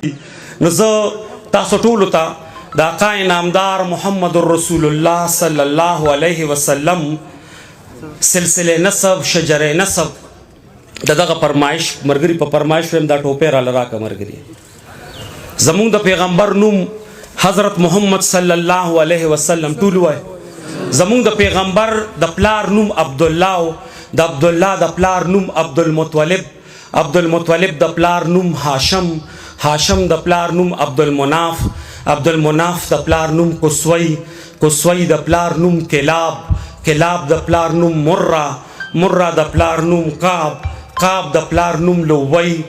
نو زه تاسو ټولو ته د آقا نامدار محمد رسول الله صلی الله علیه وسلم سلسله نسب شجره نسب دغه فرمایش مرګري په فرمایش ویم دا ټوپه را لراکه مرګري زمون د پیغمبر نوم حضرت محمد صلی الله علیه وسلم ټول وای زمون د پیغمبر د پلار نوم عبد الله د عبد الله د پلار نوم عبد المطلب عبد المطلب د پلار نوم هاشم هاشم د پلار نوم عبد المناف عبد المناف د پلار نوم قصوی قصوی د پلار نوم کلاب کلاب د پلار نوم مرہ مرہ د پلار نوم قاب قاب د پلار نوم لوی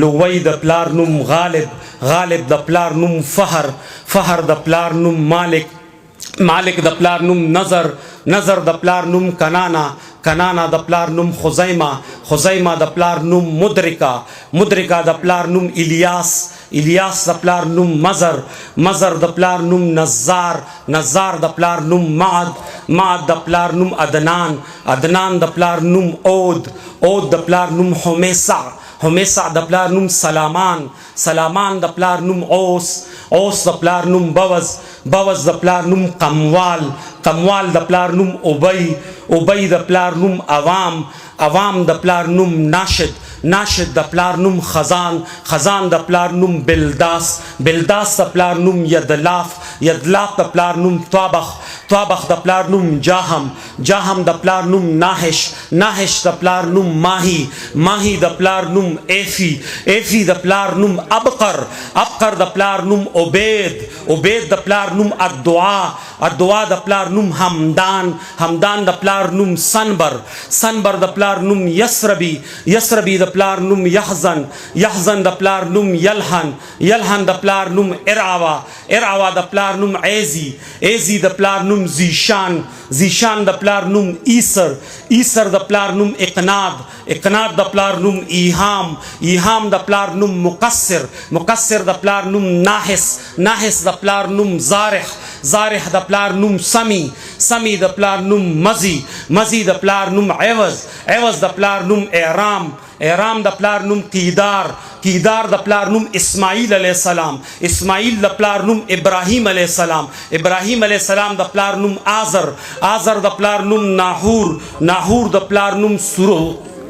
لوی د پلار نوم غالب غالب د پلار نوم فهر فهر د پلار نوم مالک مالک د پلار نوم نظر نظر د پلار نوم کنانا کنانا د پلار نوم خزیمه خزیمه د پلار نوم مدرکا مدرکا د پلار نوم الیاس الیاس د پلار نوم مزر مزر د پلار نوم نزار نزار د پلار نوم معد معد د پلار نوم عدنان عدنان د پلار نوم عود عود د پلار نوم حمیسع حمیسع د پلار نوم سلامان سلامان د پلار نوم اوس اوس د پلار نوم بوز بوز د پلار نوم قموال قموال د پلار نوم ابی ابی د پلار نوم عوام عوام د پلار نوم ناشد ناشد د پلار نوم خزان خزان د پلار نوم بلداس بلداس د پلار نوم یدلاف یدلاف د پلار نوم طابخ طابخ د پلار نوم جاهم جاهم د پلار نوم ناهش ناهش د پلار نوم ماهی ماهی د پلار نوم ایفی ایفی د پلار نوم ابقر ابقر د پلار نوم عبید عبید د پلار نوم الدعا الدعا د پلار نوم حمدان حمدان د پلار نوم سنبر سنبر د پلار نوم یسربی یسربی د پلار نوم یحزن یحزن د پلار نوم یلحن یلحن د پلار نوم ارعوا ارعوا د پلار نوم عیزی عیزی د پلار نوم زیشان زیشان د پلار نوم ایسر ایسر د پلار نوم اقناد اقناد د پلار نوم ایهام ایهام د پلار نوم مقصر مقصر د پلار نوم ناحس ناحس د پلار نوم زارح زارح د پلار نوم سمی سمی د پلار نوم مزی مزی د پلار نوم عوض عوض د پلار نوم احرام احرام د پلار نوم قیدار قیدار د پلار نوم اسماعیل علیہ السلام اسماعیل د پلار نوم ابراہیم علیہ السلام ابراہیم علیہ السلام د پلار نوم آزر آزر د پلار نوم ناحور ناحور د پلار نوم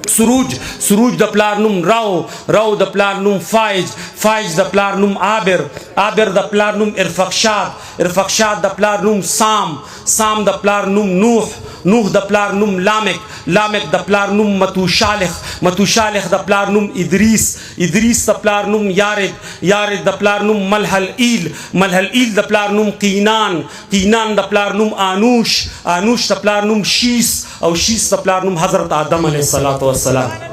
سروج سروج د پلار نوم رو رو د پلار نوم فائج فائج د پلار نوم عابر عابر د پلار نوم ارفخشاد ارفخشاد د پلار نوم سام سام د پلار نوم نوح نوح د پلار نوم لامک لامک د پلار نوم متوشالخ متوشالخ د پلار نوم ادریس ادریس د پلار نوم یارد یارد د پلار نوم ملحل ایل ملحل ایل د پلار نوم قینان قینان د پلار نوم آنوش آنوش د پلار نوم شیس او شیس د پلار نوم حضرت آدم علیہ الصلوۃ والسلام